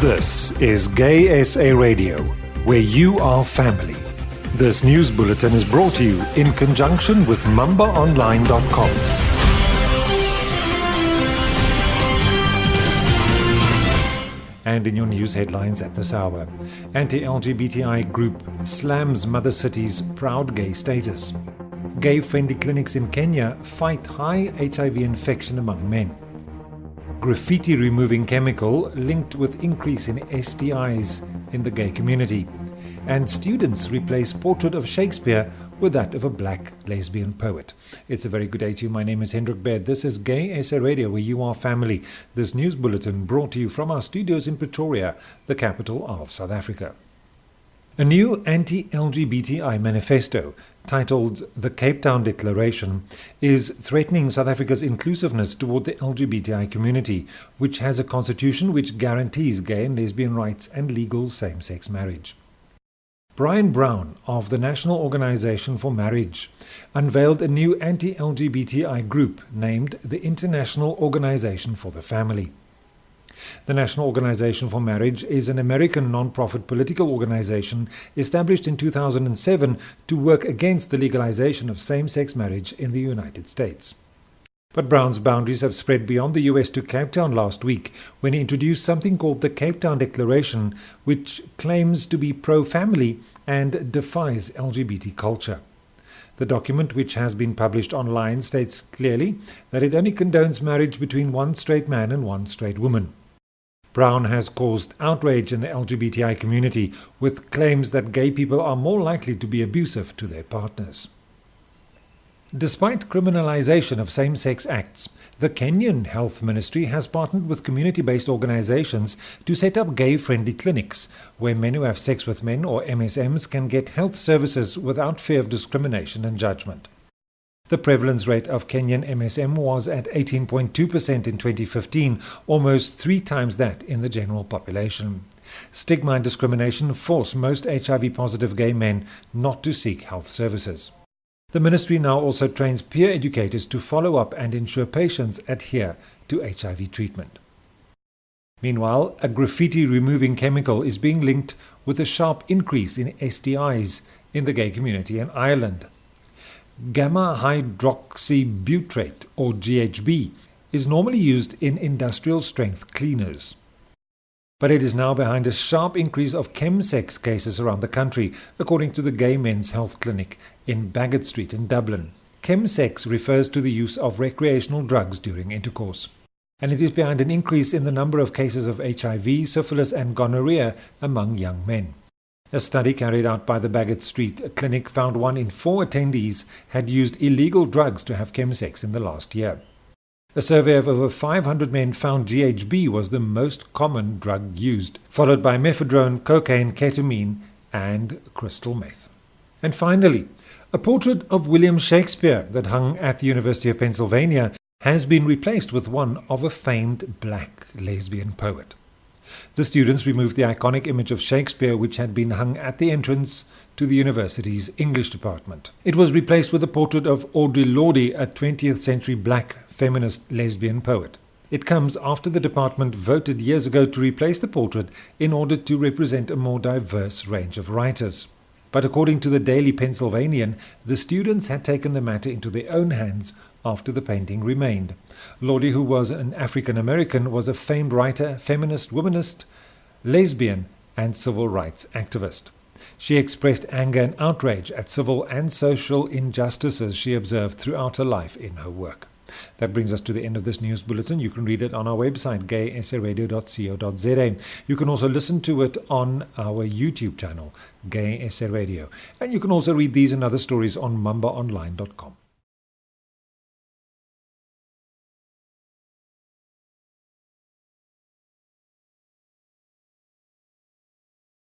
This is GaySA Radio, where you are family. This news bulletin is brought to you in conjunction with mambaonline.com. And in your news headlines at this hour, anti-LGBTI group slams Mother City's proud gay status. Gay-friendly clinics in Kenya fight high HIV infection among men. Graffiti-removing chemical linked with increase in STIs in the gay community. And students replace portrait of Shakespeare with that of a black lesbian poet. It's a very good day to you. My name is Hendrik Baird. This is GaySA Radio, where you are family. This news bulletin brought to you from our studios in Pretoria, the capital of South Africa. A new anti-LGBTI manifesto, titled the Cape Town Declaration, is threatening South Africa's inclusiveness toward the LGBTI community, which has a constitution which guarantees gay and lesbian rights and legal same-sex marriage. Brian Brown of the National Organization for Marriage unveiled a new anti-LGBTI group named the International Organization for the Family. The National Organization for Marriage is an American non-profit political organization established in 2007 to work against the legalization of same-sex marriage in the United States. But Brown's boundaries have spread beyond the US to Cape Town last week when he introduced something called the Cape Town Declaration, which claims to be pro-family and defies LGBT culture. The document, which has been published online, states clearly that it only condones marriage between one straight man and one straight woman. Brown has caused outrage in the LGBTI community with claims that gay people are more likely to be abusive to their partners. Despite criminalization of same-sex acts, the Kenyan Health Ministry has partnered with community-based organizations to set up gay-friendly clinics where men who have sex with men, or MSMs, can get health services without fear of discrimination and judgment. The prevalence rate of Kenyan MSM was at 18.2% in 2015, almost 3 times that in the general population. Stigma and discrimination force most HIV-positive gay men not to seek health services. The ministry now also trains peer educators to follow up and ensure patients adhere to HIV treatment. Meanwhile, a graffiti-removing chemical is being linked with a sharp increase in STIs in the gay community in Ireland. Gamma hydroxybutyrate, or GHB, is normally used in industrial strength cleaners. But it is now behind a sharp increase of chemsex cases around the country, according to the Gay Men's Health Clinic in Baggot Street in Dublin. Chemsex refers to the use of recreational drugs during intercourse. And it is behind an increase in the number of cases of HIV, syphilis and gonorrhea among young men. A study carried out by the Baggot Street Clinic found 1 in 4 attendees had used illegal drugs to have chemsex in the last year. A survey of over 500 men found GHB was the most common drug used, followed by methadone, cocaine, ketamine, and crystal meth. And finally, a portrait of William Shakespeare that hung at the University of Pennsylvania has been replaced with one of a famed black lesbian poet. The students removed the iconic image of Shakespeare, which had been hung at the entrance to the university's English department. It was replaced with a portrait of Audre Lorde, a 20th century black feminist lesbian poet. It comes after the department voted years ago to replace the portrait in order to represent a more diverse range of writers. But according to the Daily Pennsylvanian, the students had taken the matter into their own hands after the painting remained. Lorde, who was an African American, was a famed writer, feminist, womanist, lesbian, and civil rights activist. She expressed anger and outrage at civil and social injustices she observed throughout her life in her work. That brings us to the end of this news bulletin. You can read it on our website, gaysaradio.co.za. You can also listen to it on our YouTube channel, GaySA Radio. And you can also read these and other stories on mambaonline.com.